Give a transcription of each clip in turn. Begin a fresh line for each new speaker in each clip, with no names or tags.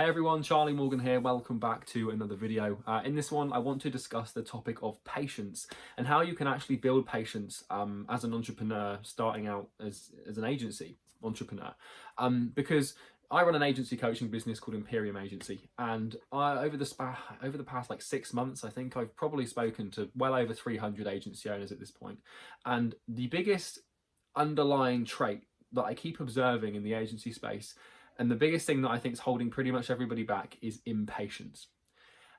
Hey everyone, Charlie Morgan here. Welcome back to another video. In this one, I want to discuss the topic of patience and how you can actually build patience as an entrepreneur starting out as an agency entrepreneur. Because I run an agency coaching business called Imperium Agency, and over the past like 6 months, I think I've probably spoken to well over 300 agency owners at this point. And the biggest underlying trait that I keep observing in the agency space, and the biggest thing that I think is holding pretty much everybody back, is impatience.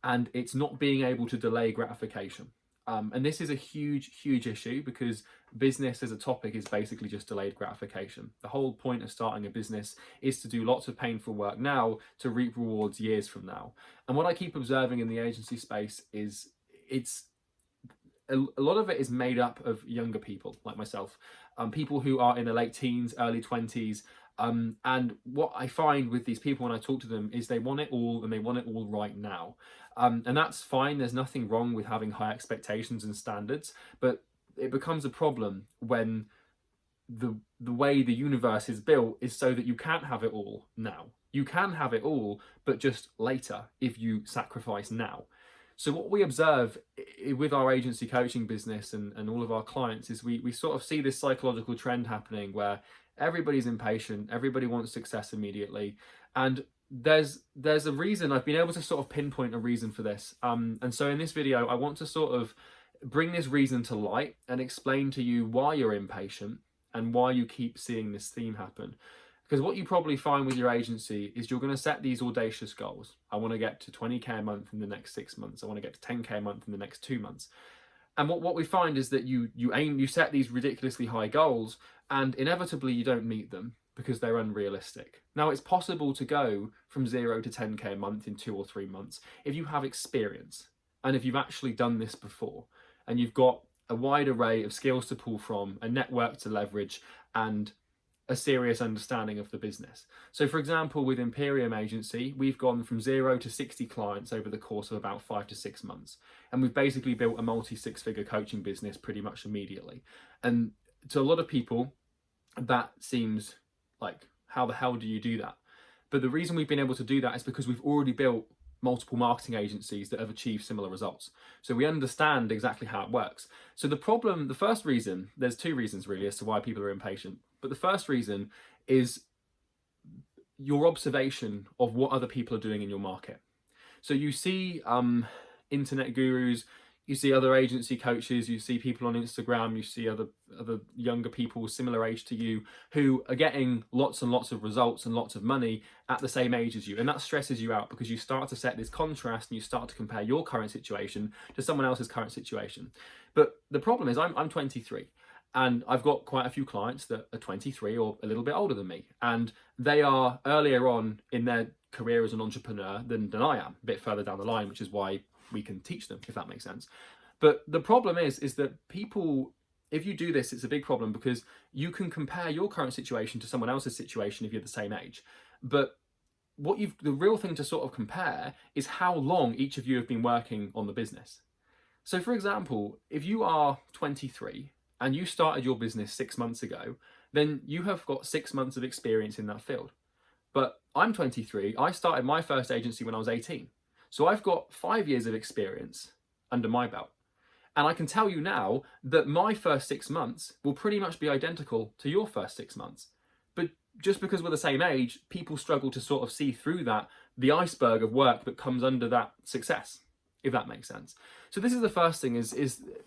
And it's not being able to delay gratification. And this is a huge, huge issue because business as a topic is basically just delayed gratification. The whole point of starting a business is to do lots of painful work now to reap rewards years from now. And what I keep observing in the agency space is a lot of it is made up of younger people like myself, people who are in their late teens, early 20s. And what I find with these people when I talk to them is they want it all, and they want it all right now. And that's fine. There's nothing wrong with having high expectations and standards, but it becomes a problem when the way the universe is built is so that you can't have it all now. You can have it all, but just later if you sacrifice now. So what we observe with our agency coaching business and all of our clients is we sort of see this psychological trend happening where everybody's impatient, everybody wants success immediately. And there's a reason. I've been able to sort of pinpoint a reason for this. And so in this video, I want to sort of bring this reason to light and explain to you why you're impatient and why you keep seeing this theme happen. Because what you probably find with your agency is you're going to set these audacious goals. I want to get to 20K a month in the next 6 months. I want to get to 10K a month in the next 2 months. And what we find is that you set these ridiculously high goals, and inevitably you don't meet them because they're unrealistic. Now, it's possible to go from 0 to 10K a month in 2 or 3 months if you have experience and if you've actually done this before and you've got a wide array of skills to pull from, a network to leverage, and a serious understanding of the business. So for example, with Imperium Agency, we've gone from 0 to 60 clients over the course of about 5 to 6 months. And we've basically built a multi-6-figure coaching business pretty much immediately. And to a lot of people, that seems like, how the hell do you do that? But the reason we've been able to do that is because we've already built multiple marketing agencies that have achieved similar results. So we understand exactly how it works. So the first reason, there's 2 reasons really as to why people are impatient. But the first reason is your observation of what other people are doing in your market. So you see internet gurus, you see other agency coaches, you see people on Instagram, you see other younger people similar age to you who are getting lots and lots of results and lots of money at the same age as you. And that stresses you out because you start to set this contrast and you start to compare your current situation to someone else's current situation. But the problem is I'm 23. And I've got quite a few clients that are 23 or a little bit older than me. And they are earlier on in their career as an entrepreneur than I am, a bit further down the line, which is why we can teach them, if that makes sense. But the problem is that people, if you do this, it's a big problem because you can compare your current situation to someone else's situation if you're the same age. But the real thing to sort of compare is how long each of you have been working on the business. So for example, if you are 23, and you started your business 6 months ago, then you have got 6 months of experience in that field. But I'm 23, I started my first agency when I was 18. So I've got 5 years of experience under my belt. And I can tell you now that my first 6 months will pretty much be identical to your first 6 months. But just because we're the same age, people struggle to sort of see through that, the iceberg of work that comes under that success, if that makes sense. So this is the first thing is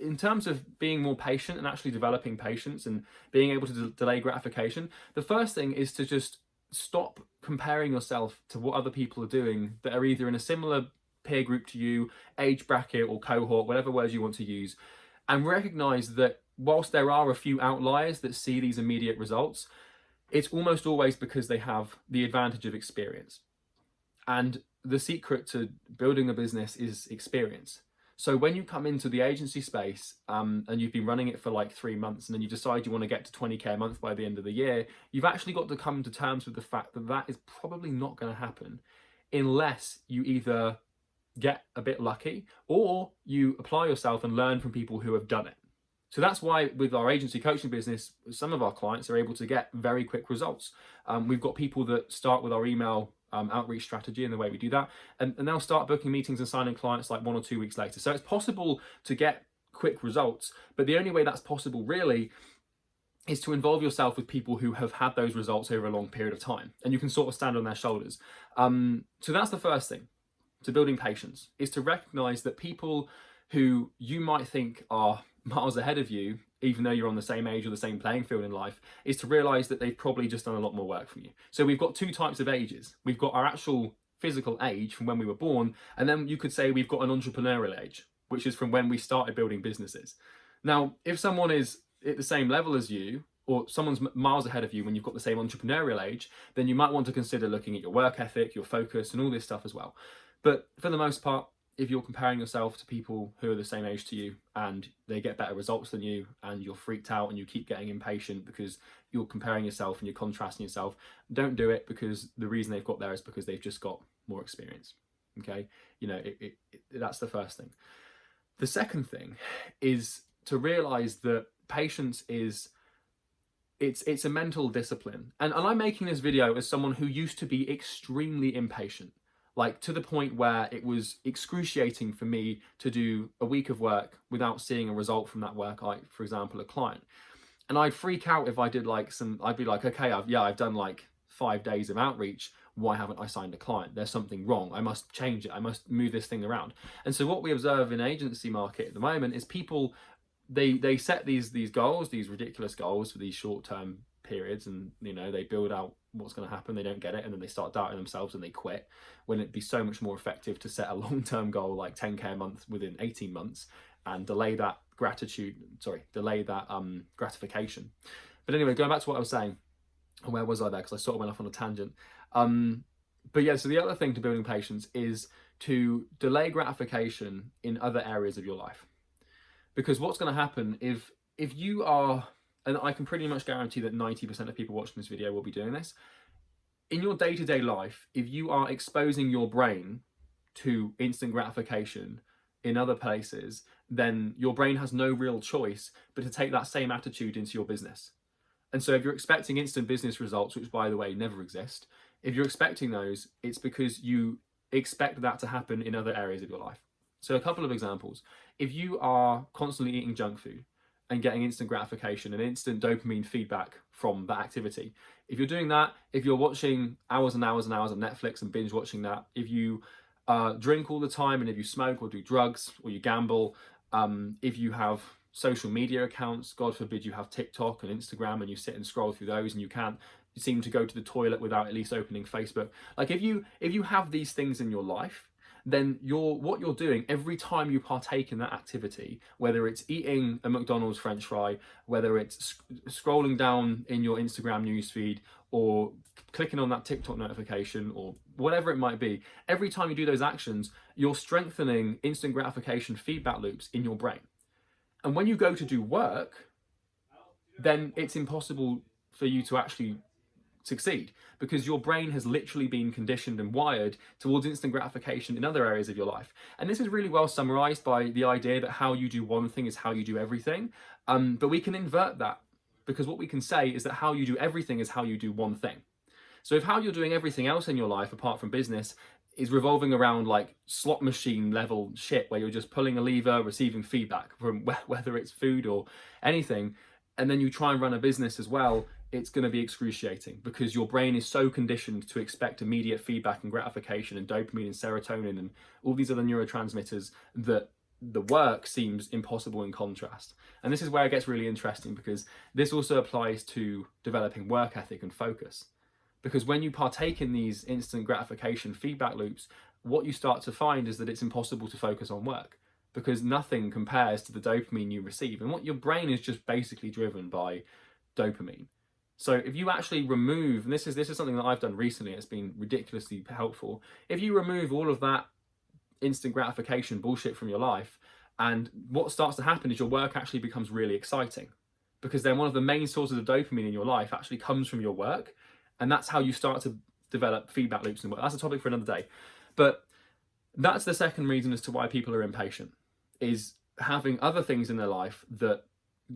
in terms of being more patient and actually developing patience and being able to delay gratification, the first thing is to just stop comparing yourself to what other people are doing that are either in a similar peer group to you, age bracket or cohort, whatever words you want to use, and recognize that whilst there are a few outliers that see these immediate results, it's almost always because they have the advantage of experience. And the secret to building a business is experience. So when you come into the agency space and you've been running it for like 3 months and then you decide you want to get to 20K a month by the end of the year, you've actually got to come to terms with the fact that that is probably not going to happen unless you either get a bit lucky or you apply yourself and learn from people who have done it. So that's why with our agency coaching business, some of our clients are able to get very quick results. We've got people that start with our email outreach strategy and the way we do that. And they'll start booking meetings and signing clients like 1 or 2 weeks later. So it's possible to get quick results, but the only way that's possible really is to involve yourself with people who have had those results over a long period of time, and you can sort of stand on their shoulders. So that's the first thing to building patience, is to recognize that people who you might think are miles ahead of you, even though you're on the same age or the same playing field in life, is to realize that they've probably just done a lot more work from you. So we've got 2 types of ages. We've got our actual physical age from when we were born, and then you could say we've got an entrepreneurial age, which is from when we started building businesses. Now, if someone is at the same level as you, or someone's miles ahead of you when you've got the same entrepreneurial age, then you might want to consider looking at your work ethic, your focus, and all this stuff as well. But for the most part, if you're comparing yourself to people who are the same age to you and they get better results than you, and you're freaked out and you keep getting impatient because you're comparing yourself and you're contrasting yourself, don't do it, because the reason they've got there is because they've just got more experience. Okay, that's the first thing. The second thing is to realize that patience is it's a mental discipline. And I'm making this video as someone who used to be extremely impatient, like to the point where it was excruciating for me to do a week of work without seeing a result from that work, like for example a client. And I'd freak out if I did I'd be like, okay, I've done like 5 days of outreach, why haven't I signed a client? There's something wrong. I must change it. I must move this thing around. And so what we observe in agency market at the moment is people, they set these goals, these ridiculous goals for these short-term periods, and they build out what's going to happen, they don't get it, and then they start doubting themselves and they quit, when it'd be so much more effective to set a long-term goal like 10k a month within 18 months and delay that gratification. But anyway, going back to what I was saying, and where was I there, because I sort of went off on a tangent. But yeah, so the other thing to building patience is to delay gratification in other areas of your life. Because what's going to happen if you are, and I can pretty much guarantee that 90% of people watching this video will be doing this, in your day-to-day life, if you are exposing your brain to instant gratification in other places, then your brain has no real choice but to take that same attitude into your business. And so if you're expecting instant business results, which by the way never exist, if you're expecting those, it's because you expect that to happen in other areas of your life. So a couple of examples. If you are constantly eating junk food and getting instant gratification and instant dopamine feedback from that activity, if you're doing that, if you're watching hours and hours and hours of Netflix and binge watching that, if you drink all the time, and if you smoke or do drugs or you gamble, if you have social media accounts, God forbid you have TikTok and Instagram and you sit and scroll through those and you can't seem to go to the toilet without at least opening Facebook. Like if you have these things in your life, then what you're doing every time you partake in that activity, whether it's eating a McDonald's French fry, whether it's scrolling down in your Instagram newsfeed, or clicking on that TikTok notification, or whatever it might be, every time you do those actions, you're strengthening instant gratification feedback loops in your brain. And when you go to do work, then it's impossible for you to actually succeed, because your brain has literally been conditioned and wired towards instant gratification in other areas of your life. And this is really well summarized by the idea that how you do one thing is how you do everything. But we can invert that, because what we can say is that how you do everything is how you do one thing. So if how you're doing everything else in your life apart from business is revolving around like slot machine level shit, where you're just pulling a lever, receiving feedback from whether it's food or anything, and then you try and run a business as well, it's going to be excruciating, because your brain is so conditioned to expect immediate feedback and gratification and dopamine and serotonin and all these other neurotransmitters that the work seems impossible in contrast. And this is where it gets really interesting, because this also applies to developing work ethic and focus. Because when you partake in these instant gratification feedback loops, what you start to find is that it's impossible to focus on work, because nothing compares to the dopamine you receive. And what your brain is just basically driven by dopamine. So if you actually remove, and this is something that I've done recently, it's been ridiculously helpful. If you remove all of that instant gratification bullshit from your life, and what starts to happen is your work actually becomes really exciting, because then one of the main sources of dopamine in your life actually comes from your work. And that's how you start to develop feedback loops in work. That's a topic for another day. But that's the second reason as to why people are impatient, is having other things in their life that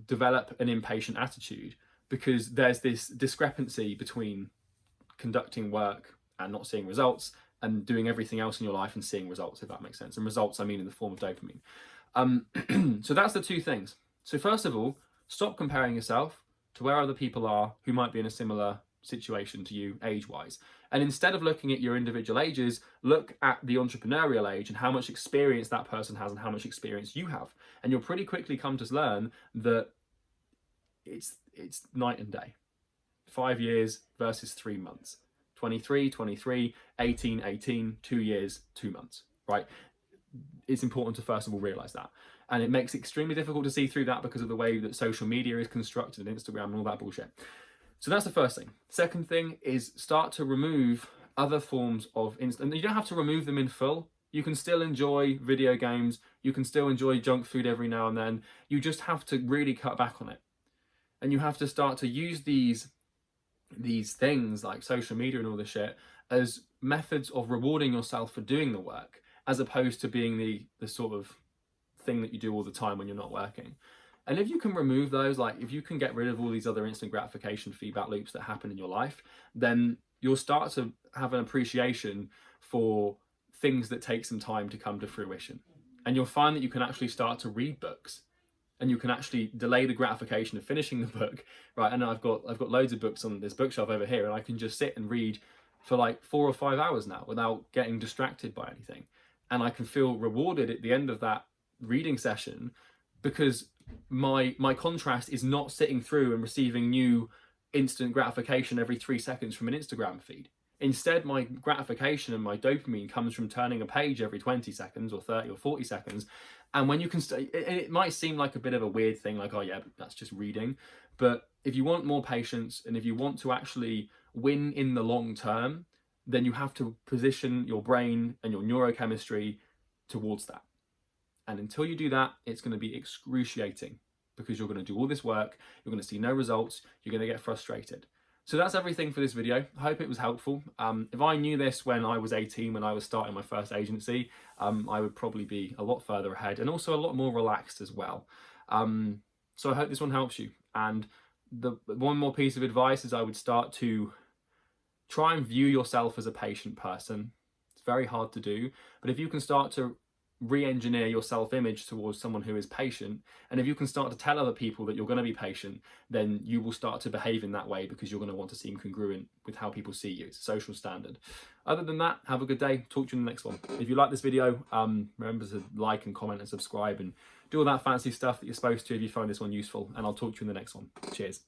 develop an impatient attitude, because there's this discrepancy between conducting work and not seeing results, and doing everything else in your life and seeing results, if that makes sense. And results, I mean in the form of dopamine. So that's the two things. So first of all, stop comparing yourself to where other people are who might be in a similar situation to you age-wise. And instead of looking at your individual ages, look at the entrepreneurial age and how much experience that person has and how much experience you have. And you'll pretty quickly come to learn that it's night and day. 5 years versus 3 months. 23, 23, 18, 18, 2 years, 2 months, right? It's important to first of all realize that. And it makes it extremely difficult to see through that because of the way that social media is constructed and Instagram and all that bullshit. So that's the first thing. Second thing is start to remove other forms of and you don't have to remove them in full. You can still enjoy video games. You can still enjoy junk food every now and then. You just have to really cut back on it. And you have to start to use these things like social media and all this shit as methods of rewarding yourself for doing the work, as opposed to being the sort of thing that you do all the time when you're not working. And if you can remove those, like if you can get rid of all these other instant gratification feedback loops that happen in your life, then you'll start to have an appreciation for things that take some time to come to fruition. And you'll find that you can actually start to read books, and you can actually delay the gratification of finishing the book, right? And I've got loads of books on this bookshelf over here, and I can just sit and read for like 4 or 5 hours now without getting distracted by anything. And I can feel rewarded at the end of that reading session because my contrast is not sitting through and receiving new instant gratification every 3 seconds from an Instagram feed. Instead, my gratification and my dopamine comes from turning a page every 20 seconds or 30 or 40 seconds. And when you can, it might seem like a bit of a weird thing, like, oh yeah, that's just reading. But if you want more patience and if you want to actually win in the long term, then you have to position your brain and your neurochemistry towards that. And until you do that, it's going to be excruciating because you're going to do all this work, you're going to see no results, you're going to get frustrated. So that's everything for this video. I hope it was helpful. If I knew this when I was 18, when I was starting my first agency, I would probably be a lot further ahead and also a lot more relaxed as well. So I hope this one helps you. And the one more piece of advice is I would start to try and view yourself as a patient person. It's very hard to do, but if you can start to re-engineer your self-image towards someone who is patient, and if you can start to tell other people that you're going to be patient, then you will start to behave in that way because you're going to want to seem congruent with how people see you. It's a social standard. Other than that, have a good day. Talk to you in the next one. If you like this video, remember to like and comment and subscribe and do all that fancy stuff that you're supposed to if you find this one useful, and I'll talk to you in the next one. Cheers.